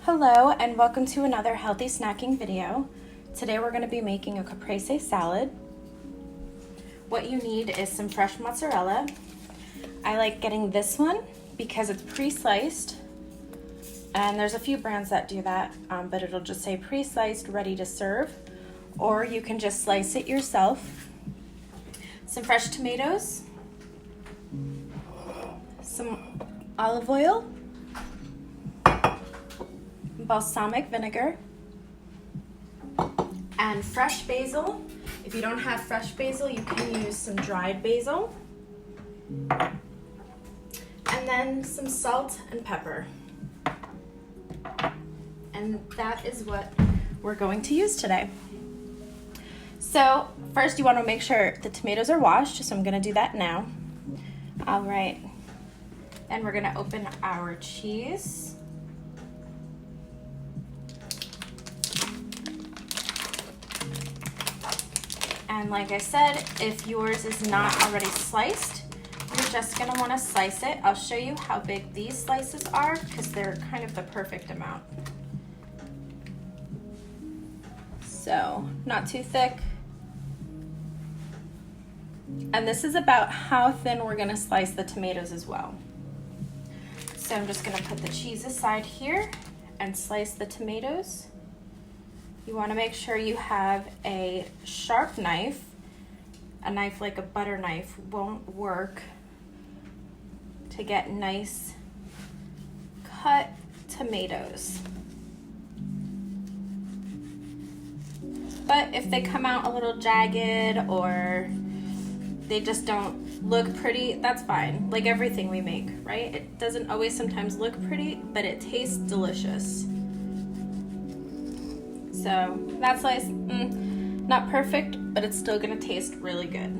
Hello and welcome to another healthy snacking video. Today we're going to be making a caprese salad. What you need is some fresh mozzarella. I like getting this one because it's pre-sliced, and there's a few brands that do that, but it'll just say pre-sliced, ready to serve, or you can just slice it yourself. Some fresh tomatoes, some olive oil, balsamic vinegar, and fresh basil. If you don't have fresh basil, you can use some dried basil, and then some salt and pepper. And that is what we're going to use today. So first you want to make sure the tomatoes are washed, so I'm going to do that now. All right, and we're going to open our cheese. And like I said, if yours is not already sliced, you're just gonna wanna slice it. I'll show you how big these slices are because they're kind of the perfect amount. So, not too thick. And this is about how thin we're gonna slice the tomatoes as well. So I'm just gonna put the cheese aside here and slice the tomatoes. You want to make sure you have a sharp knife. A knife like a butter knife won't work to get nice cut tomatoes. But if they come out a little jagged or they just don't look pretty, that's fine. Like everything we make, right? It doesn't always sometimes look pretty, but it tastes delicious. So that slice, not perfect, but it's still gonna taste really good.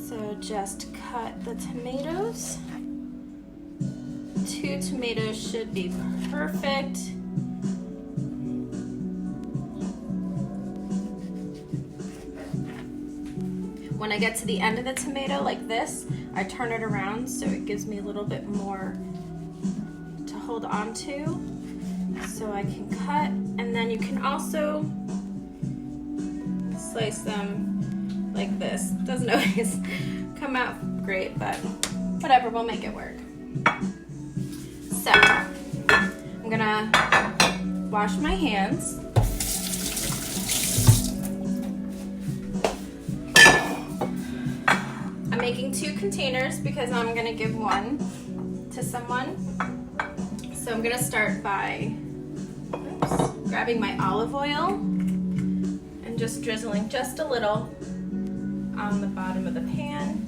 So just cut the tomatoes. 2 tomatoes should be perfect. When I get to the end of the tomato like this, I turn it around so it gives me a little bit more to hold on to, so I can cut. And then you can also slice them like this. Doesn't always come out great, but whatever, we'll make it work. So I'm gonna wash my hands. I'm making 2 containers because I'm gonna give one to someone. So I'm gonna start by grabbing my olive oil and just drizzling just a little on the bottom of the pan.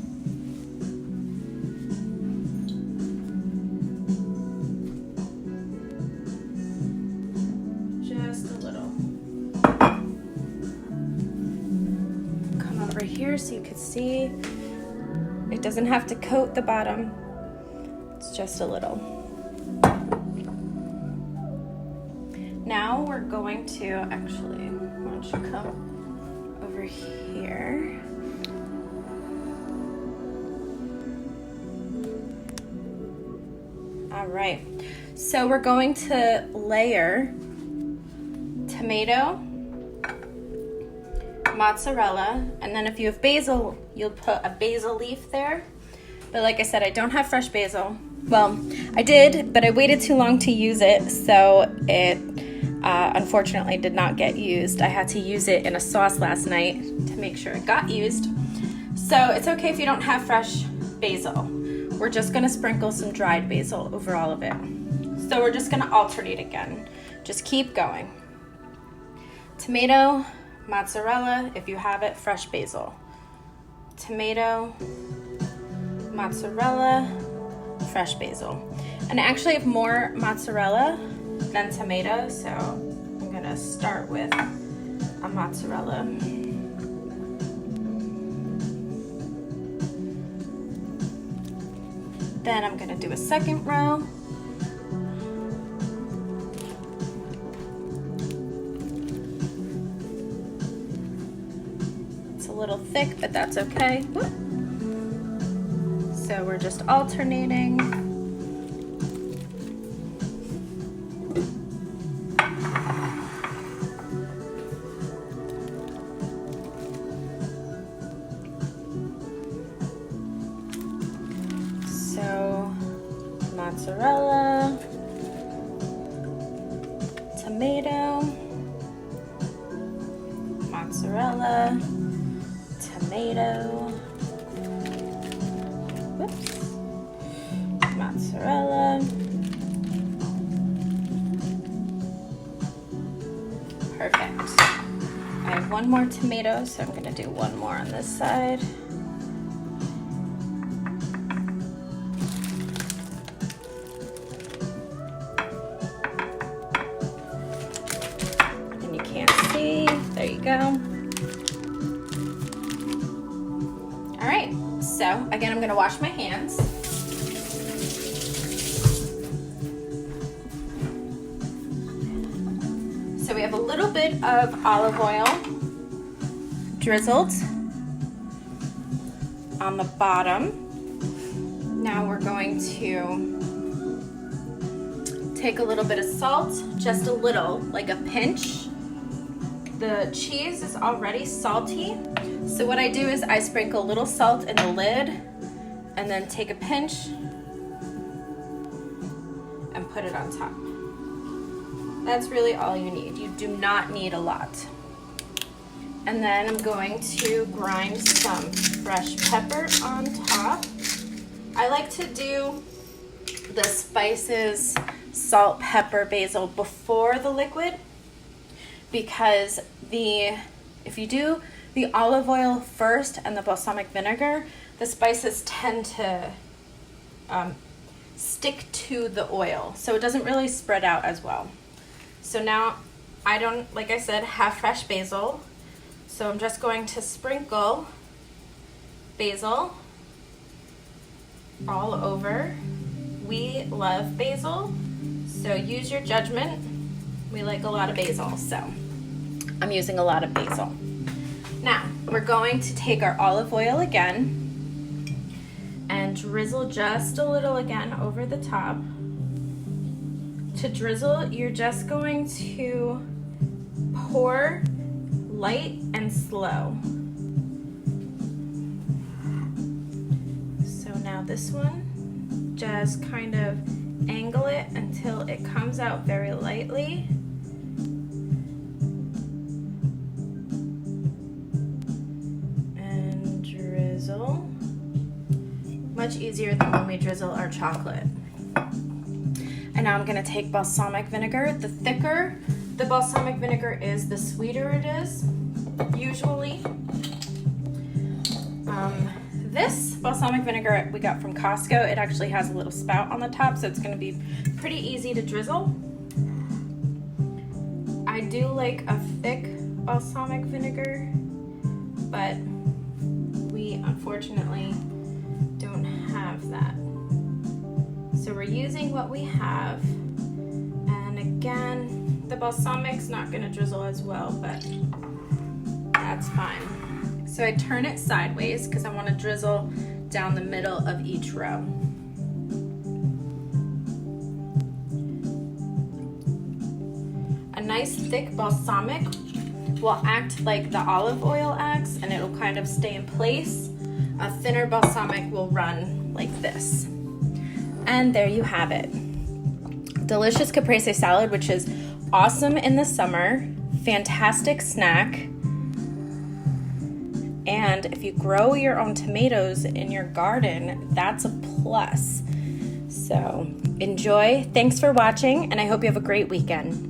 Just a little. Come over here so you can see. It doesn't have to coat the bottom. It's just a little. Now we're going to, actually, why don't you come over here. All right, so we're going to layer tomato, mozzarella, and then if you have basil, you'll put a basil leaf there. But like I said, I don't have fresh basil. Well, I did, but I waited too long to use it, so it unfortunately did not get used. I had to use it in a sauce last night to make sure it got used. So it's okay if you don't have fresh basil. We're just gonna sprinkle some dried basil over all of it. So we're just gonna alternate again. Just keep going. Tomato, mozzarella, if you have it, fresh basil. Tomato, mozzarella, fresh basil. And I actually have more mozzarella than tomato, so I'm gonna start with a mozzarella. Then I'm gonna do a second row. It's a little thick, but that's okay. So we're just alternating. mozzarella, tomato, mozzarella, tomato, whoops, mozzarella. Perfect. I have one more tomato, so I'm gonna do one more on this side. And you can't see, there you go. All right, so again, I'm gonna wash my hands. So we have a little bit of olive oil drizzled on the bottom. Now we're going to take a little bit of salt, just a little, like a pinch. The cheese is already salty, so what I do is I sprinkle a little salt in the lid and then take a pinch and put it on top. That's really all you need. You do not need a lot. And then I'm going to grind some fresh pepper on top. I like to do the spices, salt, pepper, basil before the liquid, because if you do the olive oil first and the balsamic vinegar, the spices tend to stick to the oil, so it doesn't really spread out as well. So now I don't, like I said, have fresh basil, so I'm just going to sprinkle basil all over. We love basil, so use your judgment. We like a lot of basil, so I'm using a lot of basil. Now we're going to take our olive oil again and drizzle just a little again over the top. To drizzle, you're just going to pour light and slow. So now this one, just kind of angle it until it comes out very lightly. And drizzle. Much easier than when we drizzle our chocolate. And now I'm gonna take balsamic vinegar. The thicker the balsamic vinegar is, the sweeter it is, usually. This balsamic vinegar we got from Costco, it actually has a little spout on the top, so it's gonna be pretty easy to drizzle. I do like a thick balsamic vinegar, but we unfortunately don't have that. So we're using what we have, and again, the balsamic's not gonna drizzle as well, but that's fine. So I turn it sideways because I wanna drizzle down the middle of each row. A nice thick balsamic will act like the olive oil acts, and it'll kind of stay in place. A thinner balsamic will run like this. And there you have it. Delicious caprese salad, which is awesome in the summer, fantastic snack. And if you grow your own tomatoes in your garden, that's a plus. So enjoy. Thanks for watching, and I hope you have a great weekend.